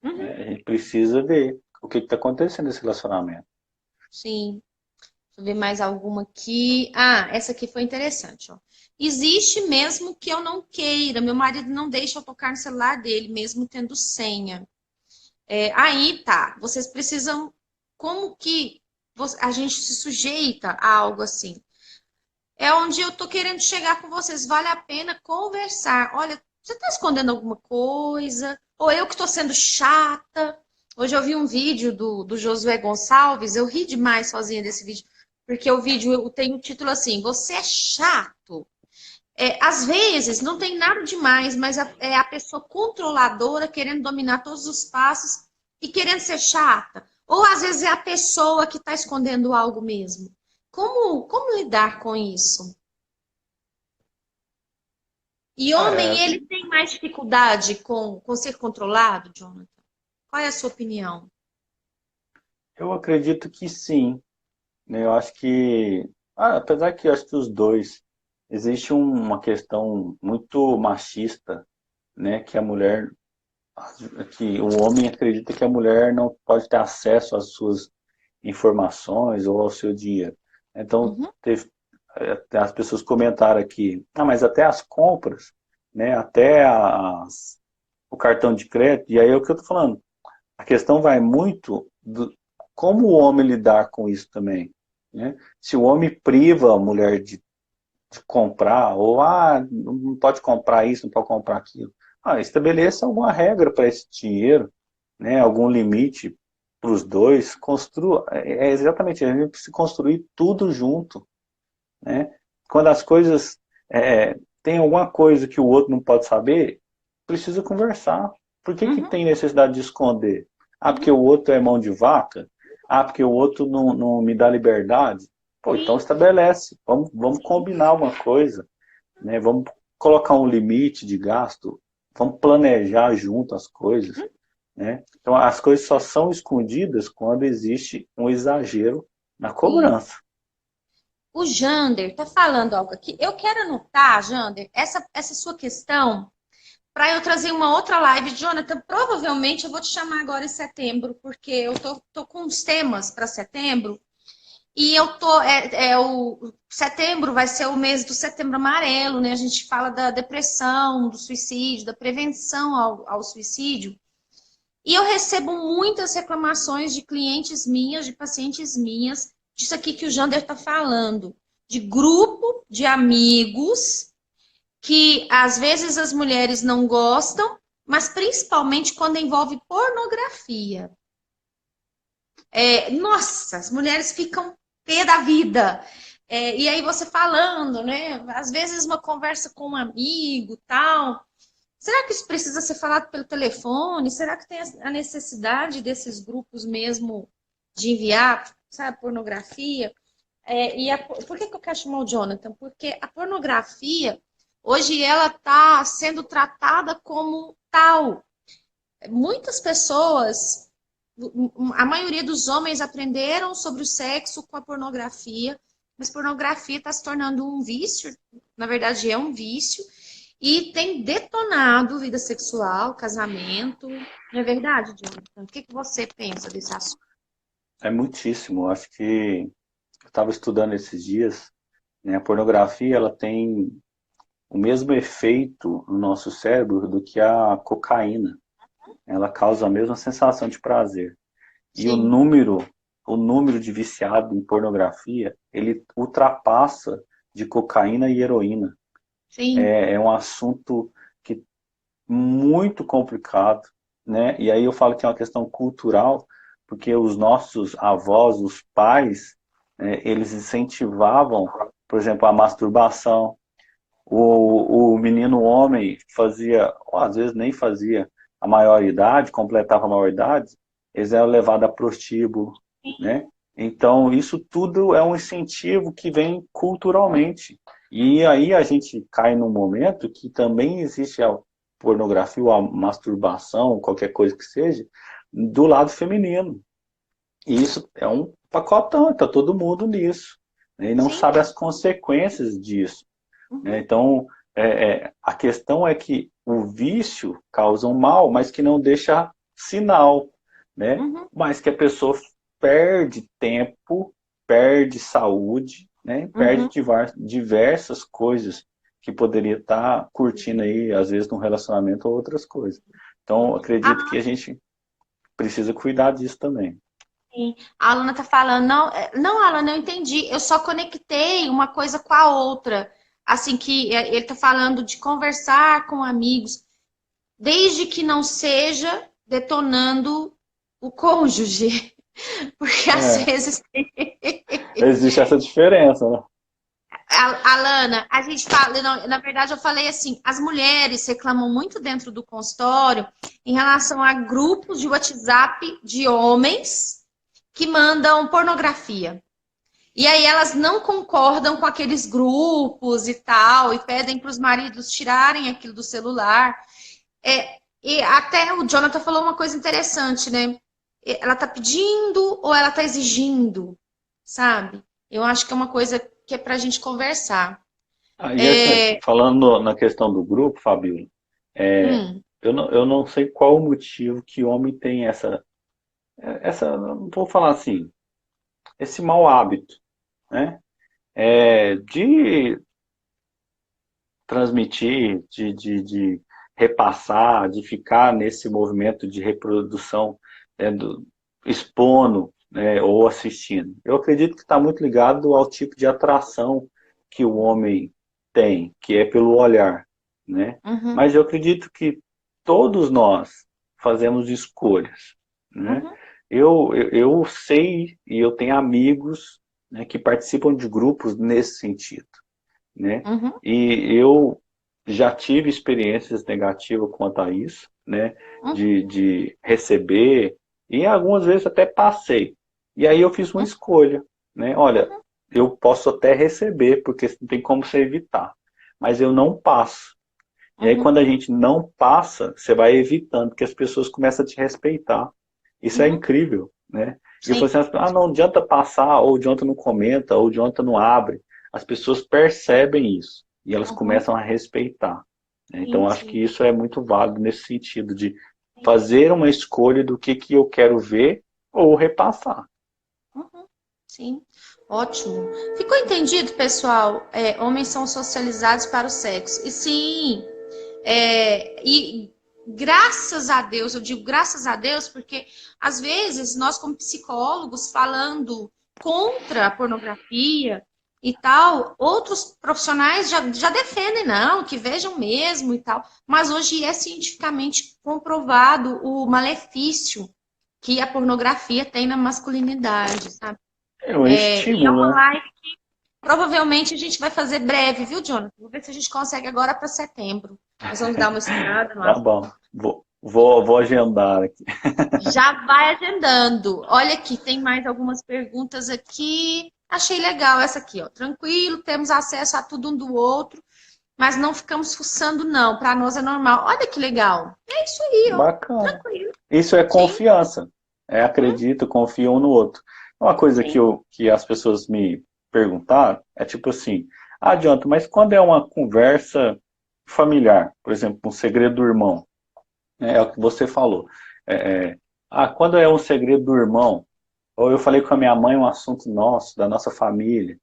Uhum, Né? A gente precisa ver o que está acontecendo nesse relacionamento. sim. Deixa eu ver mais alguma aqui. Ah, essa aqui foi interessante, ó. Existe mesmo que eu não queira. Meu marido não deixa eu tocar no celular dele, mesmo tendo senha. Aí tá. Vocês precisam. Como que a gente se sujeita a algo assim? É onde eu tô querendo chegar com vocês. Vale a pena conversar. Olha, você tá escondendo alguma coisa? Ou eu que tô sendo chata? Hoje eu vi um vídeo do Josué Gonçalves, eu ri demais sozinha desse vídeo, porque o vídeo tem o título assim: Você é chato. Às vezes não tem nada demais, mas é a pessoa controladora querendo dominar todos os passos e querendo ser chata. Ou às vezes é a pessoa que está escondendo algo mesmo. Como lidar com isso? E homem, É, ele tem mais dificuldade com ser controlado, Jonathan? Qual é a sua opinião? eu acredito que sim. Né? Eu acho que, apesar que eu acho que os dois, existe uma questão muito machista, né? Que a mulher, que o homem acredita que a mulher não pode ter acesso às suas informações ou ao seu dinheiro. Então, Uhum, as pessoas comentaram aqui, mas até as compras, né? Até o cartão de crédito, e aí é o que eu estou falando. A questão vai muito do como o homem lidar com isso também. Né? Se o homem priva a mulher de comprar, ou não pode comprar isso, não pode comprar aquilo. Estabeleça alguma regra para esse dinheiro, né? Algum limite para os dois. Construa, exatamente, a gente precisa construir tudo junto. Né? Quando as coisas tem alguma coisa que o outro não pode saber, precisa conversar. Por que uhum, tem necessidade de esconder? Porque uhum. o outro é mão de vaca? Porque o outro não me dá liberdade? Pô, então Sim, estabelece. Vamos sim. combinar uma coisa, né? Vamos colocar um limite de gasto. Vamos planejar junto as coisas, né? Então as coisas só são escondidas quando existe um exagero na Isso. cobrança. O Jander está falando algo aqui. Eu quero anotar, Jander, essa sua questão para eu trazer uma outra live. Jonathan, provavelmente eu vou te chamar agora em setembro, porque eu tô com uns temas para setembro. E eu tô. O setembro vai ser o mês do setembro amarelo, né? A gente fala da depressão, do suicídio, da prevenção ao suicídio. E eu recebo muitas reclamações de clientes minhas, de pacientes minhas, disso aqui que o Jander está falando, de grupo de amigos que às vezes as mulheres não gostam, mas principalmente quando envolve pornografia. Nossa, as mulheres ficam pé da vida. E aí você falando, né? Às vezes uma conversa com um amigo, tal. Será que isso precisa ser falado pelo telefone? Será que tem a necessidade desses grupos mesmo de enviar, sabe, pornografia? Por que eu quero chamar o Jonathan? Porque a pornografia, hoje, ela está sendo tratada como tal. Muitas pessoas, a maioria dos homens aprenderam sobre o sexo com a pornografia, mas pornografia está se tornando um vício, na verdade é um vício, e tem detonado vida sexual, casamento. Não é verdade, Jonathan? O que você pensa desse assunto? É muitíssimo. Eu acho que eu estava estudando esses dias, né, a pornografia ela tem o mesmo efeito no nosso cérebro do que a cocaína. Ela causa a mesma sensação de prazer. E Sim, o número de viciado em pornografia, ele ultrapassa de cocaína e heroína. sim. É um assunto que muito complicado, né? E aí eu falo que é uma questão cultural, porque os nossos avós, os pais, né, eles incentivavam, por exemplo, a masturbação. O menino homem fazia, ou às vezes nem fazia a maioridade, completava a maioridade, eles eram levados a prostíbulo, né? Então, isso tudo é um incentivo que vem culturalmente. E aí a gente cai num momento que também existe a pornografia ou a masturbação, qualquer coisa que seja, do lado feminino. E isso é um pacotão, está todo mundo nisso, né? E não Sim. sabe as consequências disso, né? Uhum, Então, a questão é que o vício causa um mal, mas que não deixa sinal, né? uhum, Mas que a pessoa perde tempo, perde saúde, né? Perde uhum. diversas coisas que poderia estar curtindo aí, às vezes, num relacionamento ou outras coisas. Então, acredito que a gente precisa cuidar disso também. Sim. A Alana tá falando, não, não, Alana, eu entendi. Eu só conectei uma coisa com a outra. Assim que ele tá falando de conversar com amigos, desde que não seja detonando o cônjuge. Porque às É, vezes, existe essa diferença, né? Alana, a gente fala, não, na verdade eu falei assim, as mulheres reclamam muito dentro do consultório em relação a grupos de WhatsApp de homens que mandam pornografia. E aí elas não concordam com aqueles grupos e tal, e pedem para os maridos tirarem aquilo do celular. E até o Jonathan falou uma coisa interessante, né? Ela tá pedindo ou ela tá exigindo, sabe? Eu acho que é uma coisa que é para a gente conversar. E assim, falando na questão do grupo, Fabíola, Hum, eu não sei qual o motivo que o homem tem não vou falar assim, esse mau hábito, né? De transmitir, de repassar, de ficar nesse movimento de reprodução, expondo, né, ou assistindo. Eu acredito que está muito ligado ao tipo de atração que o homem tem, que é pelo olhar, né? uhum, Mas eu acredito que todos nós fazemos escolhas, né? uhum, Eu sei e eu tenho amigos, né, que participam de grupos nesse sentido, né? uhum, E eu já tive experiências negativas quanto a isso, né? uhum, De receber, e algumas vezes até passei. E aí eu fiz uma escolha, né? Olha, uhum, eu posso até receber, porque não tem como você evitar, mas eu não passo. E aí uhum, quando a gente não passa, você vai evitando, porque as pessoas começam a te respeitar. Isso é uhum. incrível, né? E eu Sim, falei assim, não adianta passar, ou adianta não comenta, ou adianta não abre. As pessoas percebem isso e elas uhum, começam a respeitar, né? Então, sim, acho que sim, isso é muito válido nesse sentido de sim. fazer uma escolha do que eu quero ver ou repassar. Uhum, sim. Ótimo. Ficou entendido, pessoal? Homens são socializados para o sexo. E sim, e graças a Deus, eu digo graças a Deus, porque às vezes nós, como psicólogos, falando contra a pornografia, e tal, outros profissionais já defendem, não, que vejam mesmo e tal. Mas hoje é cientificamente comprovado o malefício que a pornografia tem na masculinidade, sabe? É um E é estímulo, uma né? live que provavelmente a gente vai fazer breve, viu, Jonathan? Vou ver se a gente consegue agora para setembro. Nós vamos dar uma estudada no Tá bom. Vou agendar aqui. Já vai agendando. Olha aqui, tem mais algumas perguntas aqui. Achei legal essa aqui, ó. Tranquilo, temos acesso a tudo um do outro, mas não ficamos fuçando, não. Para nós é normal. Olha que legal. É isso aí, ó. Bacana. Tranquilo. Isso é Sim, confiança. É uhum, acredito, confio um no outro. Uma coisa sim. que as pessoas me perguntaram é tipo assim, ah, adianta, mas quando é uma conversa familiar, por exemplo, um segredo do irmão, né, é o que você falou. É, quando é um segredo do irmão, ou eu falei com a minha mãe um assunto nosso, da nossa família,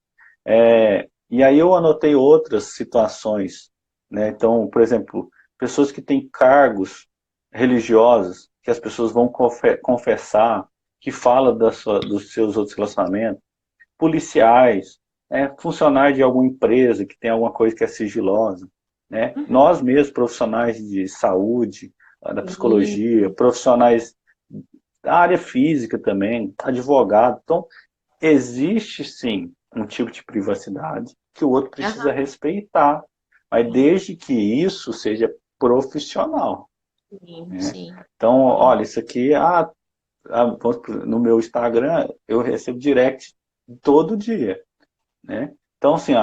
e aí eu anotei outras situações, né? Então, por exemplo, pessoas que têm cargos religiosos, que as pessoas vão confessar, que fala dos seus outros relacionamentos, policiais, funcionários de alguma empresa que tem alguma coisa que é sigilosa, né? Uhum. Nós mesmos, profissionais de saúde, da Sim, psicologia, profissionais da área física também, advogado. Então, existe sim um tipo de privacidade que o outro precisa aham, respeitar, mas sim, desde que isso seja profissional, sim, né? sim, Então, sim. olha, isso aqui, no meu Instagram, eu recebo direct todo dia, né? Então, assim,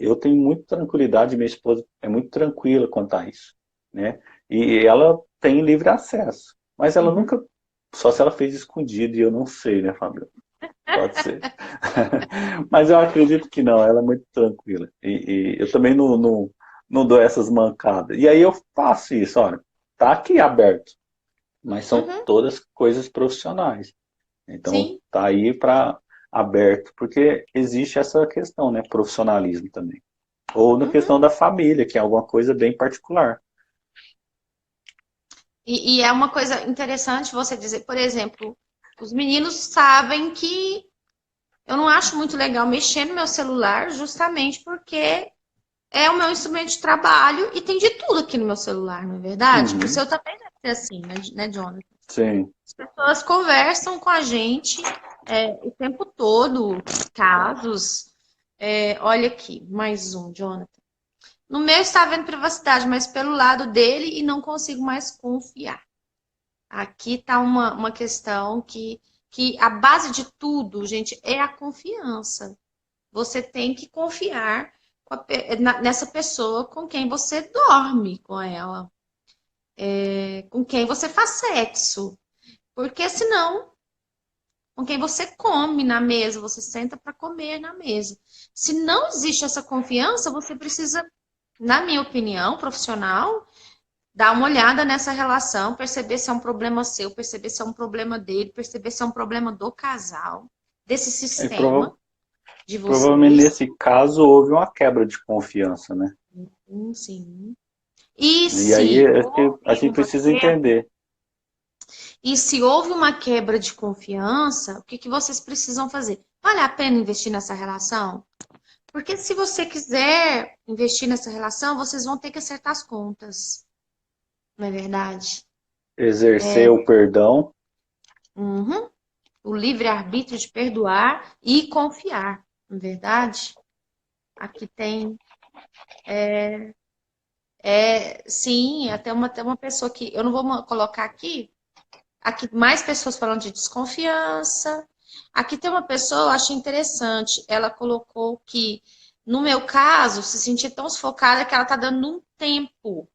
eu tenho muita tranquilidade, minha esposa é muito tranquila quanto a isso, né? E ela tem livre acesso, mas ela Uhum. nunca, só se ela fez escondido e eu não sei, né, Fábio? Pode ser. Mas eu acredito que não, ela é muito tranquila. E eu também não dou essas mancadas. E aí eu faço isso, olha, tá aqui aberto, mas são Uhum. todas coisas profissionais. Então Sim. tá aí para aberto, porque existe essa questão, né, profissionalismo também. Ou na Uhum. questão da família, que é alguma coisa bem particular. E é uma coisa interessante você dizer, por exemplo, os meninos sabem que eu não acho muito legal mexer no meu celular, justamente porque é o meu instrumento de trabalho e tem de tudo aqui no meu celular, não é verdade? O Uhum, seu também deve ser assim, né, Jonathan? sim. As pessoas conversam com a gente o tempo todo, casos. Olha aqui, mais um, Jonathan. No meu está havendo privacidade, mas pelo lado dele e não consigo mais confiar. Aqui está uma questão que a base de tudo, gente, é a confiança. Você tem que confiar nessa pessoa com quem você dorme com ela, com quem você faz sexo. Porque senão, com quem você come na mesa, você senta para comer na mesa. Se não existe essa confiança, você precisa, na minha opinião profissional, dar uma olhada nessa relação, perceber se é um problema seu, perceber se é um problema dele, perceber se é um problema do casal, desse E sistema de provavelmente vocês. nesse caso houve uma quebra de confiança, né? Sim. E E aí se é que a houve gente uma precisa quebra, entender. e se houve uma quebra de confiança, o que que vocês precisam fazer? Vale a pena investir nessa relação? Porque se você quiser investir nessa relação, vocês vão ter que acertar as contas, não é verdade? Exercer o perdão. Uhum. O livre-arbítrio de perdoar e confiar, não é verdade? Aqui tem, sim, até uma pessoa que, eu não vou colocar aqui mais pessoas falando de desconfiança. Aqui tem uma pessoa, eu achei interessante, ela colocou que, no meu caso, se sentir tão sufocada que ela está dando um tempo.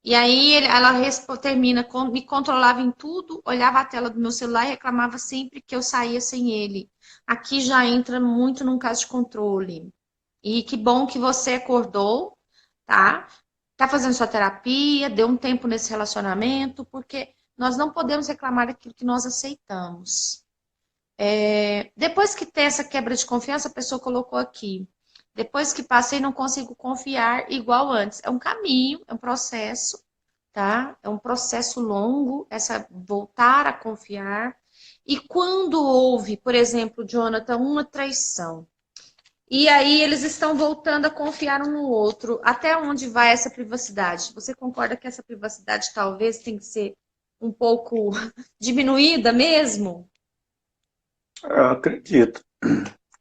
E aí ela termina, me controlava em tudo, olhava a tela do meu celular e reclamava sempre que eu saía sem ele. Aqui já entra muito num caso de controle. E que bom que você acordou, tá? Tá fazendo sua terapia, deu um tempo nesse relacionamento, porque nós não podemos reclamar daquilo que nós aceitamos. Depois que tem essa quebra de confiança, a pessoa colocou aqui. Depois que passei, não consigo confiar igual antes. É um caminho, é um processo, tá? É um processo longo, essa voltar a confiar. E quando houve, por exemplo, Jonathan, uma traição, e aí eles estão voltando a confiar um no outro. Até onde vai essa privacidade? Você concorda que essa privacidade talvez tem que ser um pouco diminuída mesmo? Eu acredito.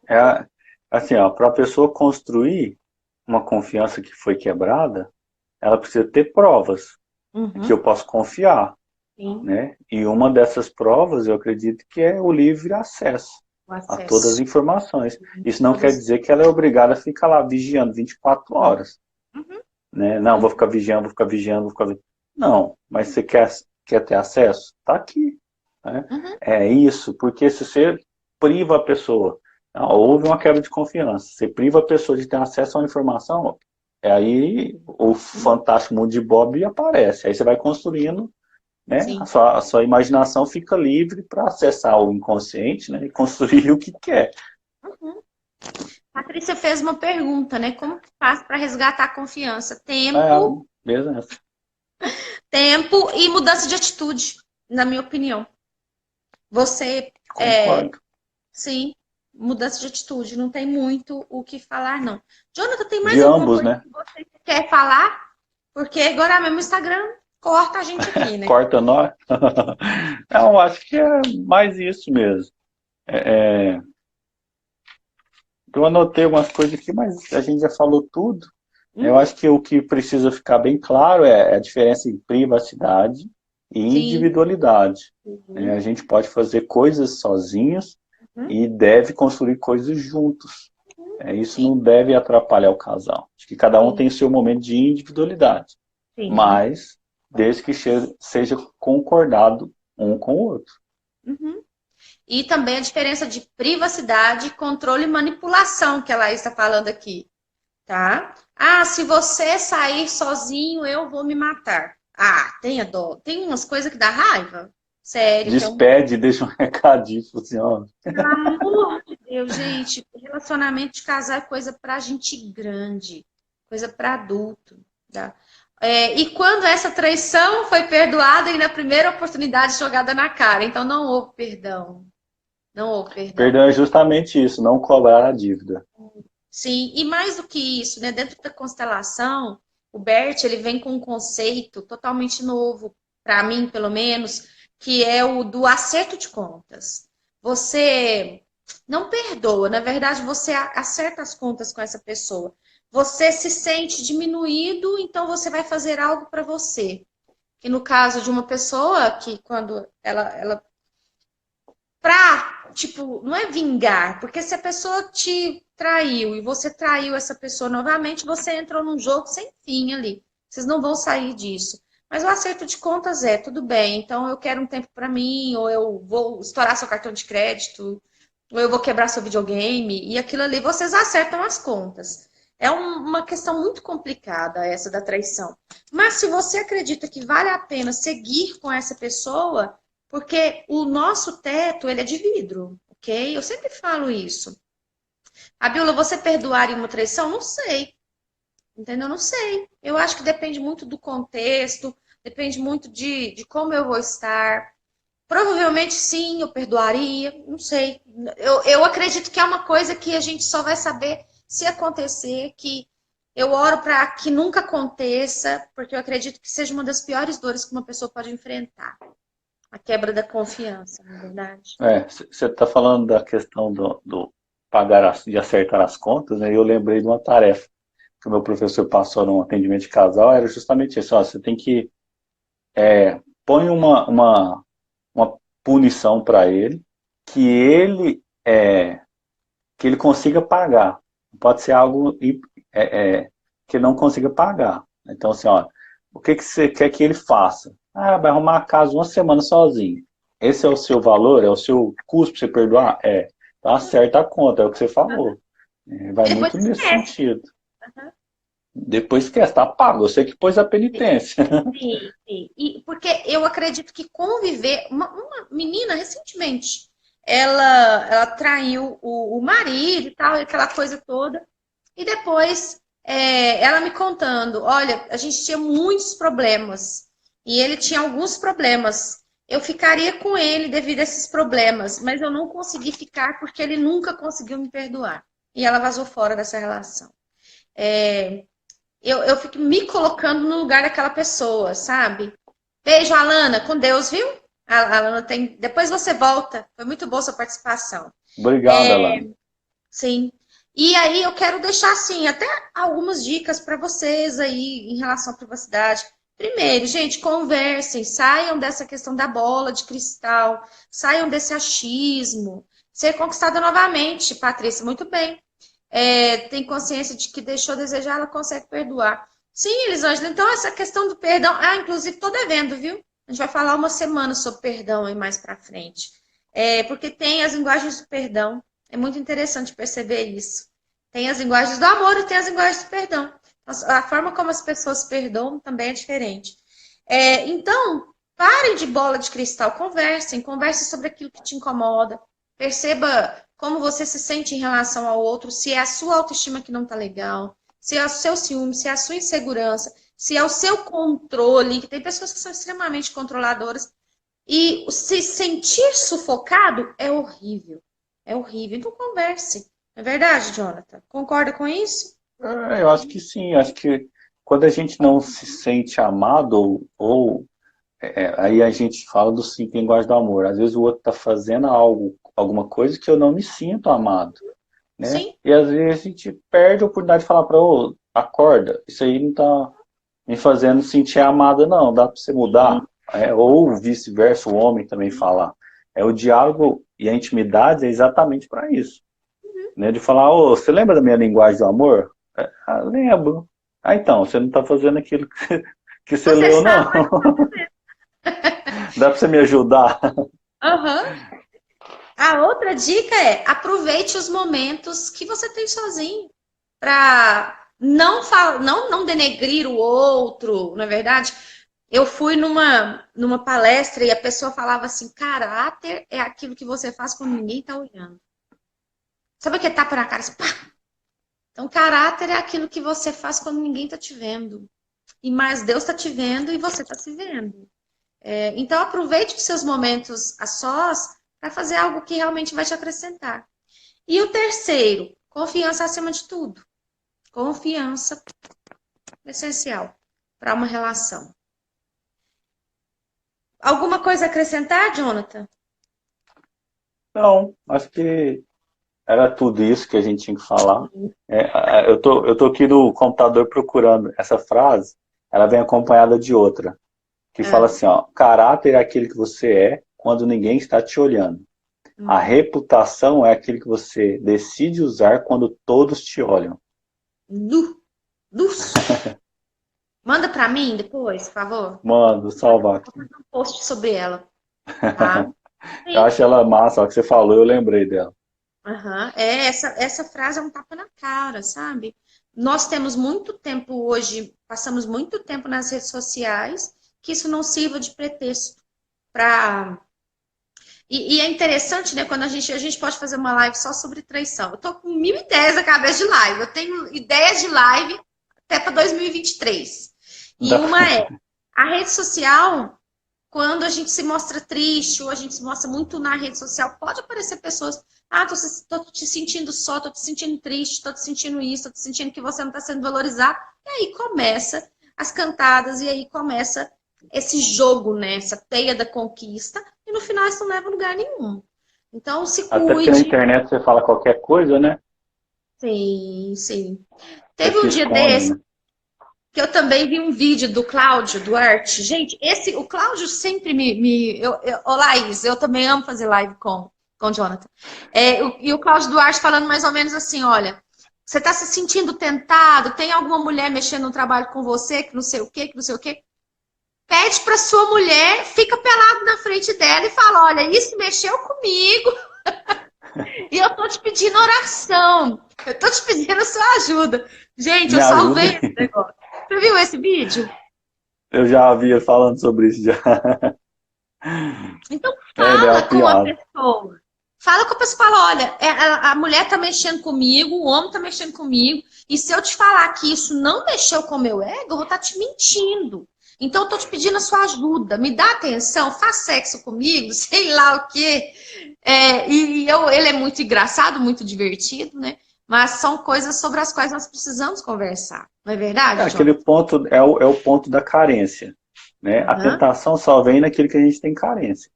É, assim, ó, para a pessoa construir uma confiança que foi quebrada, ela precisa ter provas que eu Uhum, posso confiar, sim, né? E uma dessas provas, eu acredito que é o livre acesso o a todas as acesso. informações. Isso não quer Todas. dizer que ela é obrigada a ficar lá vigiando 24 horas, Uhum, né? Não, vou ficar uhum, vigiando, vou ficar vigiando, vou ficar vigiando. Não, mas você quer ter acesso? Tá aqui, né? uhum, É isso, porque se você priva a pessoa, houve uma quebra de confiança, você priva a pessoa de ter acesso a uma informação, é aí o uhum. fantástico mundo de Bob aparece. Aí você vai construindo, né? Sim. A sua imaginação fica livre para acessar o inconsciente, né? E construir o que quer. Uhum. Patrícia fez uma pergunta, né? Como que faz para resgatar a confiança? É, Tempo, beleza, tempo e mudança de atitude, na minha opinião. Você, concordo. sim, mudança de atitude. Não tem muito o que falar, não. Jonathan, tem mais De alguma ambos, coisa né? que você quer falar? Porque agora mesmo o Instagram corta a gente aqui, né? Corta nós. Não, acho que é mais isso mesmo. É, eu anotei algumas coisas aqui, mas a gente já falou tudo. Eu Uhum, acho que o que precisa ficar bem claro é a diferença em privacidade e sim. individualidade. Uhum, A gente pode fazer coisas sozinhos uhum, e deve construir coisas juntos. Isso sim, não deve atrapalhar o casal. Acho que cada um sim, tem o seu momento de individualidade, sim. mas desde que seja concordado um com o outro. Uhum. E também a diferença de privacidade, controle e manipulação que a Laís está falando aqui, tá? Ah, se você sair sozinho, eu vou me matar. Ah, tenha dó. Tem umas coisas que dá raiva. Sério, que é um. Despede, deixa um recadinho, fala assim, ó, Pelo amor de Deus, gente, relacionamento de casal é coisa pra gente grande, coisa pra adulto, tá? E quando essa traição foi perdoada e na primeira oportunidade jogada na cara, então não houve perdão. Não houve perdão. perdão é justamente isso, não cobrar a dívida. Sim, e mais do que isso, né? Dentro da constelação, o Bert ele vem com um conceito totalmente novo, para mim, pelo menos, que é o do acerto de contas. Você não perdoa, na verdade, você acerta as contas com essa pessoa. Você se sente diminuído, então você vai fazer algo para você. Que no caso de uma pessoa que quando ela pra, tipo, não é vingar, porque se a pessoa te traiu e você traiu essa pessoa novamente, você entrou num jogo sem fim ali. Vocês não vão sair disso. Mas o acerto de contas é, tudo bem, então eu quero um tempo para mim, ou eu vou estourar seu cartão de crédito, ou eu vou quebrar seu videogame, e aquilo ali vocês acertam as contas. É uma questão muito complicada essa da traição. Mas se você acredita que vale a pena seguir com essa pessoa, porque o nosso teto, ele é de vidro, ok? Eu sempre falo isso. Abíola, você perdoaria uma traição? Não sei, entendeu? Não sei. Eu acho que depende muito do contexto, depende muito de como eu vou estar. Provavelmente sim, eu perdoaria, não sei. Eu acredito que é uma coisa que a gente só vai saber se acontecer, que eu oro para que nunca aconteça, porque eu acredito que seja uma das piores dores que uma pessoa pode enfrentar. A quebra da confiança, na verdade. Você está falando da questão do pagar, de acertar as contas, né? Eu lembrei de uma tarefa que o meu professor passou num atendimento de casal, era justamente isso, ó, você tem que põe uma punição para ele que que ele consiga pagar. Pode ser algo que ele não consiga pagar. Então, assim, ó, o que você quer que ele faça? Ah, vai arrumar a casa uma semana sozinho. Esse é o seu valor? É o seu custo para você perdoar? É. Então, acerta a conta, é o que você falou. Vai E depois muito nesse esquece. sentido. Depois que está pago, você que pôs a penitência. Sim, sim. E porque eu acredito que conviver. Uma menina, recentemente, ela traiu o marido e tal, aquela coisa toda. E depois ela me contando: olha, a gente tinha muitos problemas. E ele tinha alguns problemas. Eu ficaria com ele devido a esses problemas, mas eu não consegui ficar porque ele nunca conseguiu me perdoar. e ela vazou fora dessa relação. Eu fico me colocando no lugar daquela pessoa, sabe? Beijo, Alana, com Deus, viu? A Alana tem. Depois você volta. Foi muito boa sua participação. Obrigado, Alana. Sim. E aí eu quero deixar assim até algumas dicas para vocês aí em relação à privacidade. Primeiro, gente, conversem, saiam dessa questão da bola de cristal, saiam desse achismo. Ser conquistada novamente, Patrícia, muito bem. Tem consciência de que deixou a desejar, ela consegue perdoar. Sim, Elisângela, então essa questão do perdão, inclusive tô devendo, viu? A gente vai falar uma semana sobre perdão aí mais para frente. Porque tem as linguagens do perdão. É muito interessante perceber isso. Tem as linguagens do amor e tem as linguagens do perdão. A forma como as pessoas perdoam também é diferente. Então, parem de bola de cristal, conversem sobre aquilo que te incomoda. Perceba como você se sente em relação ao outro, se é a sua autoestima que não está legal, se é o seu ciúme, se é a sua insegurança, se é o seu controle, que tem pessoas que são extremamente controladoras. E se sentir sufocado é horrível. É horrível. Então converse. Não é verdade, Jonathan? Concorda com isso? Eu acho que sim, acho que quando a gente não se sente amado, aí a gente fala do cinco linguagens do amor. Às vezes o outro está fazendo alguma coisa que eu não me sinto amado, né? Sim. E às vezes a gente perde a oportunidade de falar para o acorda, isso aí não está me fazendo sentir amada, não, dá para você mudar. Ou vice-versa, o homem também falar. O diálogo e a intimidade é exatamente para isso. Né? De falar, você lembra da minha linguagem do amor? Lembro. Então, você não está fazendo aquilo que você leu, não. Dá para você me ajudar? Uhum. A outra dica é aproveite os momentos que você tem sozinho para não denegrir o outro, não é verdade? Eu fui numa palestra e a pessoa falava assim, caráter é aquilo que você faz quando ninguém está olhando. Sabe o que é tapa na cara? Assim, pá! Então, caráter é aquilo que você faz quando ninguém está te vendo. E mais Deus está te vendo e você está se vendo. Então, aproveite os seus momentos a sós para fazer algo que realmente vai te acrescentar. E o terceiro, confiança acima de tudo. Confiança é essencial para uma relação. Alguma coisa a acrescentar, Jonathan? Não, acho que era tudo isso que a gente tinha que falar. Eu tô aqui no computador procurando essa frase, ela vem acompanhada de outra, que fala assim, caráter é aquele que você é quando ninguém está te olhando. A reputação é aquele que você decide usar quando todos te olham. Manda para mim depois, por favor. Mando, salvar aqui. Vou fazer um post sobre ela. Tá? Eu acho ela massa, ó, que você falou, eu lembrei dela. Essa frase é um tapa na cara, sabe? Nós temos muito tempo hoje, passamos muito tempo nas redes sociais, que isso não sirva de pretexto para. E é interessante, né? Quando a gente pode fazer uma live só sobre traição. Eu tô com 1.000 ideias na cabeça de live. Eu tenho ideias de live até para 2023. E uma é a rede social. Quando a gente se mostra triste ou a gente se mostra muito na rede social, pode aparecer pessoas, tô te sentindo só, tô te sentindo triste, tô te sentindo isso, tô te sentindo que você não está sendo valorizado. E aí começa as cantadas, e aí começa esse jogo, né? Essa teia da conquista, e no final isso não leva a lugar nenhum. Então se cuide. Até porque na internet você fala qualquer coisa, né? Sim, sim. Você Teve um dia desse, né? que eu também vi um vídeo do Cláudio Duarte. Gente, o Cláudio sempre Ô, Laís, eu também amo fazer live com o Jonathan. E o Cláudio Duarte falando mais ou menos assim, olha, você está se sentindo tentado, tem alguma mulher mexendo no trabalho com você, que não sei o quê, que não sei o quê. Pede para sua mulher, fica pelado na frente dela e fala, olha, isso mexeu comigo. E eu tô te pedindo oração. Eu tô te pedindo sua ajuda. Gente, eu salvei esse negócio. Você viu esse vídeo? Eu já havia falando sobre isso já. Então fala com a pessoa. Fala com a pessoa, fala, olha, a mulher tá mexendo comigo, o homem tá mexendo comigo, e se eu te falar que isso não mexeu com o meu ego, eu vou estar te mentindo. Então eu tô te pedindo a sua ajuda, me dá atenção, faz sexo comigo, sei lá o quê. Ele é muito engraçado, muito divertido, né? mas são coisas sobre as quais nós precisamos conversar. Não é verdade, Aquele Jonathan? ponto é o ponto da carência, né? A Aham. tentação só vem naquilo que a gente tem carência,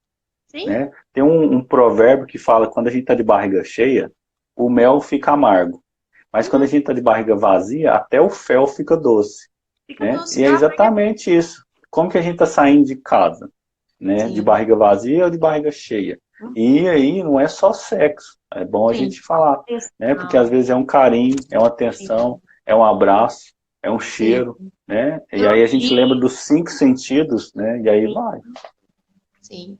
Sim. né? Tem um provérbio que fala que quando a gente está de barriga cheia, o mel fica amargo. Mas quando a Uhum. gente está de barriga vazia, até o fel fica doce, Fica né? doce. E é Ah, exatamente isso. Como que a gente está saindo de casa, né? De sim. barriga vazia ou de barriga cheia? Uhum. E aí não é só sexo, é bom a Sim. gente falar, né? Porque às Atenção. vezes é um carinho, é uma Sim. atenção, é um abraço, é um Sim. cheiro, né? E aí a gente lembra Elogio. dos cinco sentidos, né? E aí Sim. vai. Sim.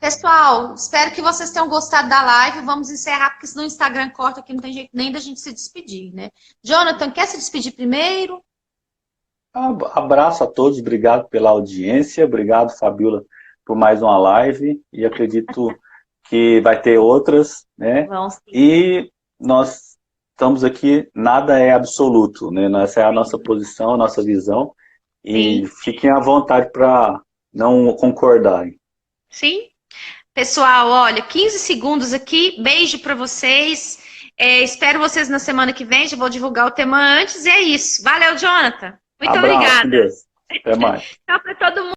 Pessoal, espero que vocês tenham gostado da live. Vamos encerrar, porque senão o Instagram corta aqui, não tem jeito nem da gente se despedir, né? Jonathan, quer se despedir primeiro? Abraço a todos, obrigado pela audiência, obrigado, Fabiola, por mais uma live e acredito que vai ter outras, né? Vão sim. E nós estamos aqui, nada é absoluto, né? Essa é a nossa posição, a nossa visão e Sim. fiquem à vontade para não concordarem. Sim. Pessoal, olha, 15 segundos aqui. Beijo para vocês. Espero vocês na semana que vem. Já vou divulgar o tema antes. E é isso. Valeu, Jonathan. Muito Abraço, com obrigada. Deus. Até mais. Tchau para todo mundo.